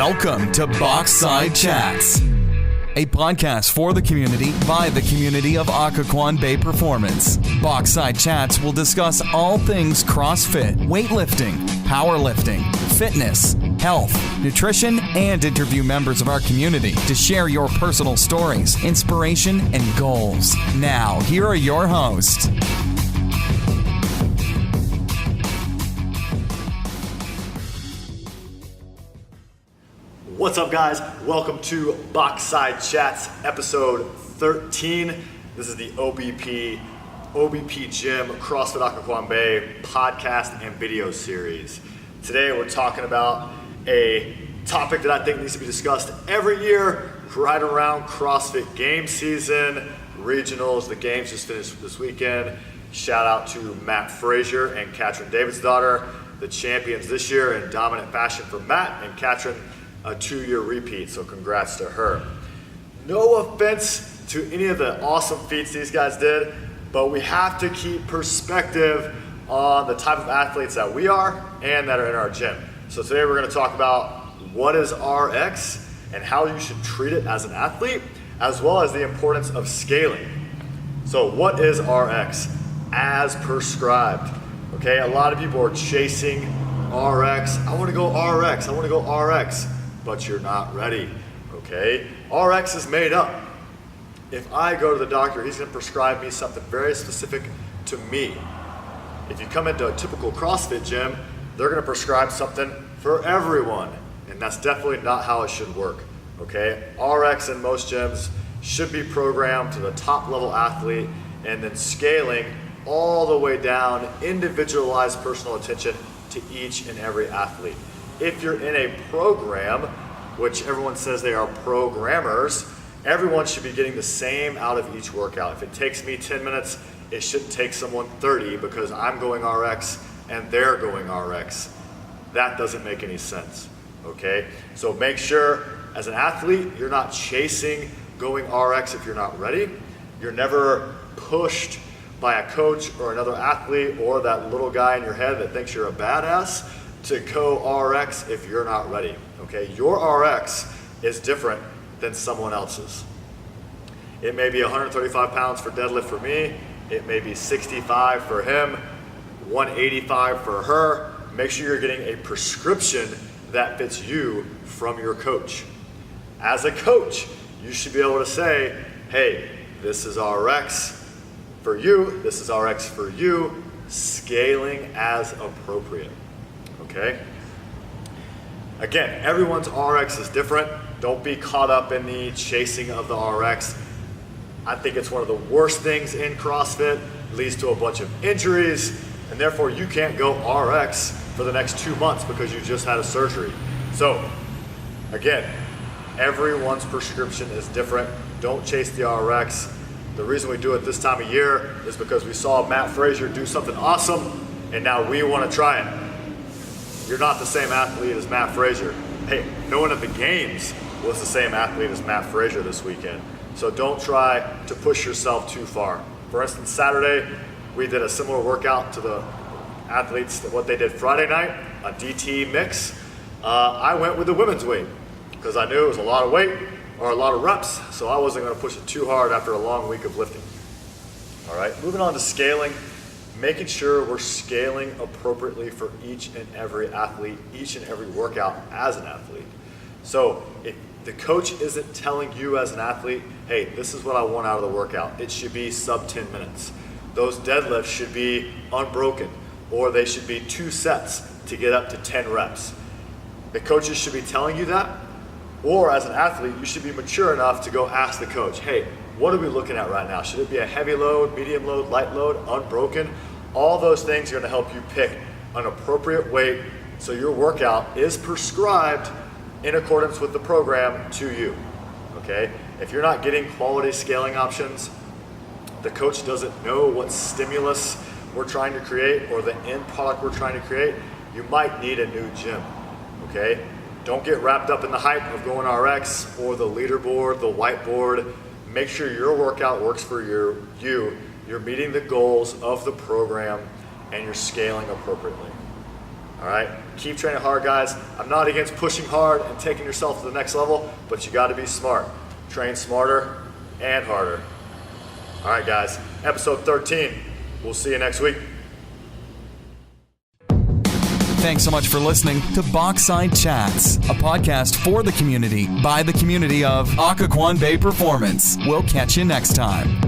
Welcome to Boxside Chats, a podcast for the community by the community of Occoquan Bay Performance. Boxside Chats will discuss all things CrossFit, weightlifting, powerlifting, fitness, health, nutrition, and interview members of our community to share your personal stories, inspiration, and goals. Now, here are your hosts. What's up, guys? Welcome to Boxside Chats, episode 13. This is the OBPgym CrossFit Occoquan Bay podcast and video series. Today we're talking about a topic that I think needs to be discussed every year right around CrossFit game season, regionals. The games just finished this weekend. Shout out to Matt Frazier and Katrin David's daughter, the champions this year in dominant fashion for Matt, and Katrin a 2-year repeat, so congrats to her. No offense to any of the awesome feats these guys did, but we have to keep perspective on the type of athletes that we are and that are in our gym. So today we're going to talk about what is RX and how you should treat it as an athlete, as well as the importance of scaling. So what is RX? As prescribed. Okay, a lot of people are chasing RX. I want to go RX. I want to go RX. But you're not ready, okay? RX is made up. If I go to the doctor, he's gonna prescribe me something very specific to me. If you come into a typical CrossFit gym, they're gonna prescribe something for everyone, and that's definitely not how it should work, okay? RX in most gyms should be programmed to the top level athlete and then scaling all the way down, individualized personal attention to each and every athlete. If you're in a program, which everyone says they are programmers, everyone should be getting the same out of each workout. If it takes me 10 minutes, it shouldn't take someone 30 because I'm going RX and they're going RX. That doesn't make any sense, okay? So make sure as an athlete, you're not chasing going RX if you're not ready. You're never pushed by a coach or another athlete or that little guy in your head that thinks you're a badass to go RX if you're not ready, okay? Your RX is different than someone else's. It may be 135 pounds for deadlift for me, it may be 65 for him, 185 for her. Make sure you're getting a prescription that fits you from your coach. As a coach, you should be able to say, hey, this is RX for you, this is RX for you, scaling as appropriate. Okay? Again, everyone's RX is different. Don't be caught up in the chasing of the RX. I think it's one of the worst things in CrossFit. It leads to a bunch of injuries, and therefore you can't go RX for the next 2 months because you just had a surgery. So, again, everyone's prescription is different. Don't chase the RX. The reason we do it this time of year is because we saw Matt Frazier do something awesome, and now we want to try it. You're not the same athlete as Matt Frazier. Hey, no one at the games was the same athlete as Matt Frazier this weekend. So don't try to push yourself too far. For instance, Saturday, we did a similar workout to the athletes, what they did Friday night, a DT mix. I went with the women's weight because I knew it was a lot of weight or a lot of reps, so I wasn't gonna push it too hard after a long week of lifting. All right, moving on to scaling. Making sure we're scaling appropriately for each and every athlete, each and every workout as an athlete. So if the coach isn't telling you as an athlete, hey, this is what I want out of the workout, it should be sub 10 minutes. Those deadlifts should be unbroken, or they should be 2 sets to get up to 10 reps. The coaches should be telling you that, or as an athlete, you should be mature enough to go ask the coach, hey, what are we looking at right now? Should it be a heavy load, medium load, light load, unbroken? All those things are gonna help you pick an appropriate weight so your workout is prescribed in accordance with the program to you, okay? If you're not getting quality scaling options, the coach doesn't know what stimulus we're trying to create or the end product we're trying to create, you might need a new gym, okay? Don't get wrapped up in the hype of going RX or the leaderboard, the whiteboard. Make sure your workout works for you're meeting the goals of the program, and you're scaling appropriately. All right, keep training hard, guys. I'm not against pushing hard and taking yourself to the next level, but you got to be smart. Train smarter and harder. All right, guys, episode 13. We'll see you next week. Thanks so much for listening to Boxside Chats, a podcast for the community by the community of Occoquan Bay Performance. We'll catch you next time.